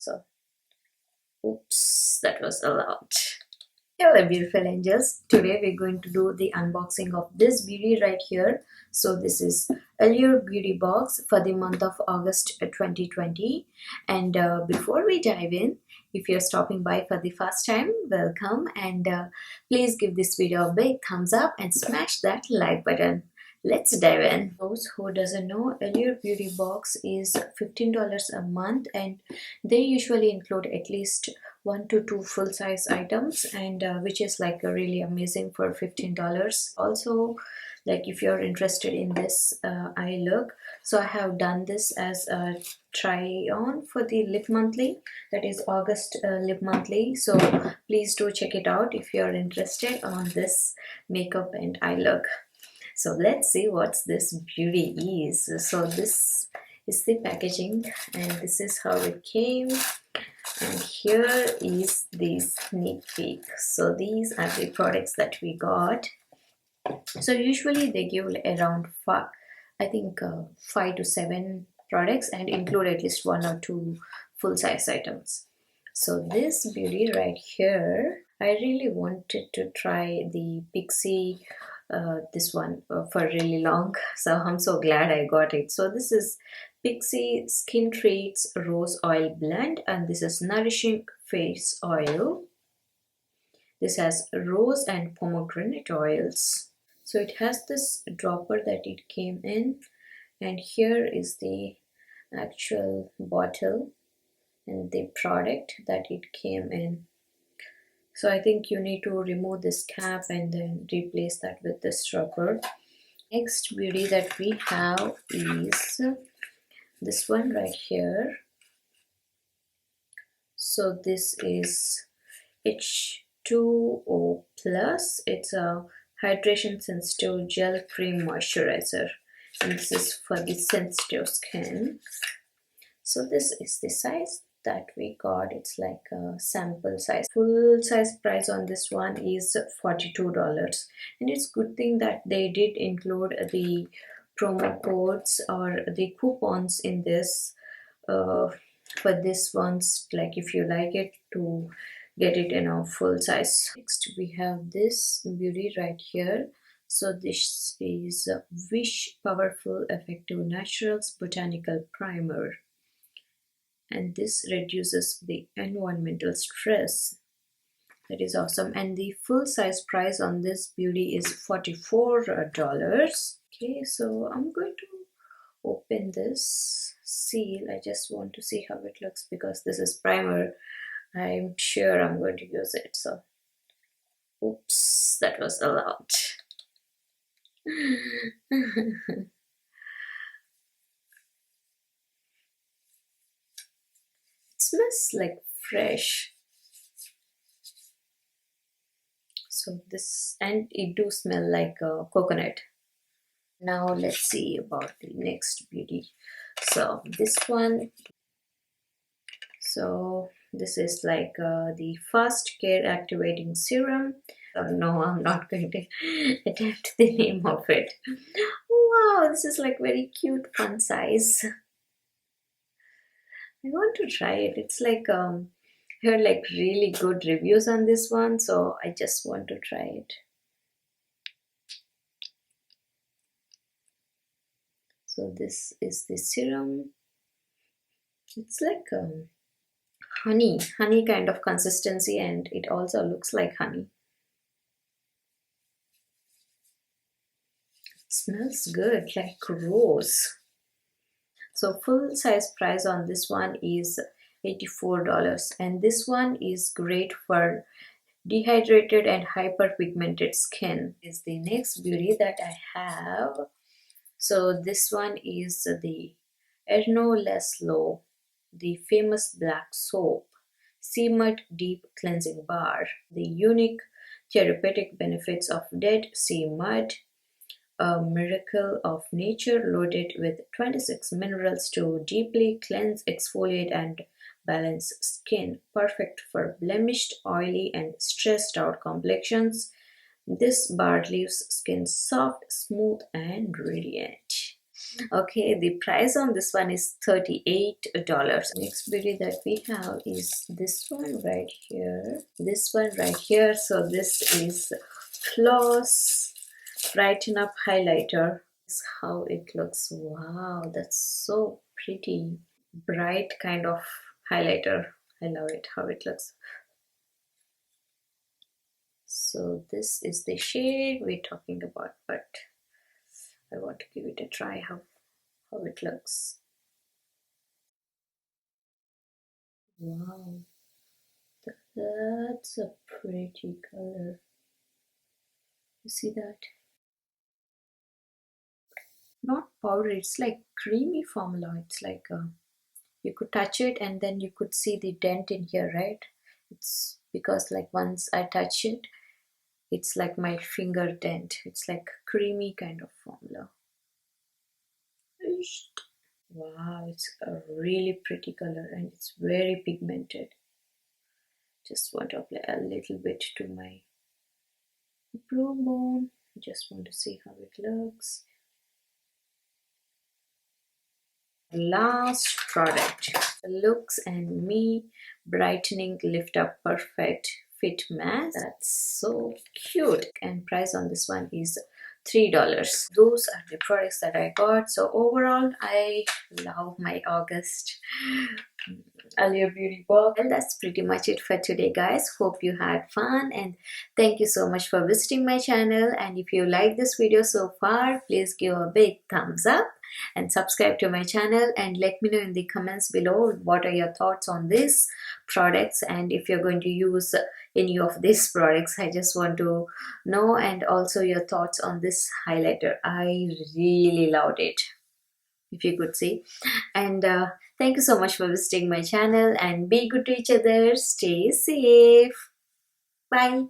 So oops, that was a lot. Hello beautiful angels, today we're going to do the unboxing of this beauty right here. So this is Allure beauty box for the month of August 2020. And before we dive in, if you're stopping by for the first time, welcome, and please give this video a big thumbs up and smash that like button. Let's dive in. Those who doesn't know, Allure beauty box is $15 a month, and they usually include at least 1 to 2 full-size items, and which is like a really amazing for $15. Also, like if you're interested in this eye look, so I have done this as a try on for the lip monthly, that is August lip monthly. So please do check it out if you're interested on this makeup and eye look. So let's see what this beauty is. So this is the packaging, and this is how it came. And here is the sneak peek. So these are the products that we got. So usually they give around 5, I think 5 to 7 products, and include at least 1 or 2 full-size items. So this beauty right here, I really wanted to try the Pixie this one for really long, so I'm so glad I got it. So this is Pixie Skin Treats Rose Oil Blend, and this is Nourishing Face Oil. This has rose and pomegranate oils. So it has this dropper that it came in, and here is the actual bottle and the product that it came in. So I think you need to remove this cap and then replace that with this dropper. Next beauty that we have is this one right here. So this is H2O plus. It's a hydration sensitive gel cream moisturizer, and this is for the sensitive skin. So this is the size that we got. It's like a sample size. Full size price on this one is $42, and it's good thing that they did include the promo codes or the coupons in this for this ones, like if you like it, to get it in a full size. Next we have this beauty right here. So this is Wish Powerful Effective Naturals Botanical Primer, and this reduces the environmental stress. That is awesome. And the full size price on this beauty is $44. Okay, so I'm going to open this seal. I just want to see how it looks, because this is primer. I'm sure I'm going to use it. So oops, that was a lot. It smells like fresh. So this, and it do smell like coconut. Now let's see about the next beauty. So this one, so this is like the Fast Care Activating Serum. No, I'm not going to attempt the name of it. Wow, this is like very cute, fun size. I want to try it. It's like heard like really good reviews on this one, so I just want to try it. So this is the serum. It's like honey kind of consistency, and it also looks like honey. It smells good, like rose. So full size price on this one is $84, and this one is great for dehydrated and hyperpigmented skin. Is the next beauty that I have. So this one is the Erno Leslo, the famous black soap sea mud deep cleansing bar. The unique therapeutic benefits of dead sea mud, a miracle of nature loaded with 26 minerals to deeply cleanse, exfoliate, and balance skin, perfect for blemished, oily, and stressed out complexions. This bar leaves skin soft, smooth, and radiant. Okay, the price on this one is $38. Next beauty that we have is this one right here. This one right here. So this is Floss Brighten Up Highlighter. This is how it looks. Wow, that's so pretty. Bright kind of highlighter. I love it how it looks. So this is the shade we're talking about, but I want to give it a try how it looks. Wow, that's a pretty color. You see that? Not powder, it's like creamy formula. It's like you could touch it and then you could see the dent in here, right? It's because like once I touch it, it's like my finger dent. It's like creamy kind of formula. Wow, it's a really pretty color and it's very pigmented. Just want to apply a little bit to my brow bone. Just want to see how it looks. Last product, Looks and Me Brightening Lift Up Perfect Fit Mask. That's so cute. And price on this one is $3. Those are the products that I got. So overall, I love my August Allure Beauty Box. And that's pretty much it for today, guys. Hope you had fun and thank you so much for visiting my channel. And if you like this video so far, please give a big thumbs up and subscribe to my channel and let me know in the comments below what are your thoughts on these products and if you're going to use any of these products. I just want to know, and also your thoughts on this highlighter. I really loved it, if you could see. And thank you so much for visiting my channel and be good to each other. Stay safe. Bye.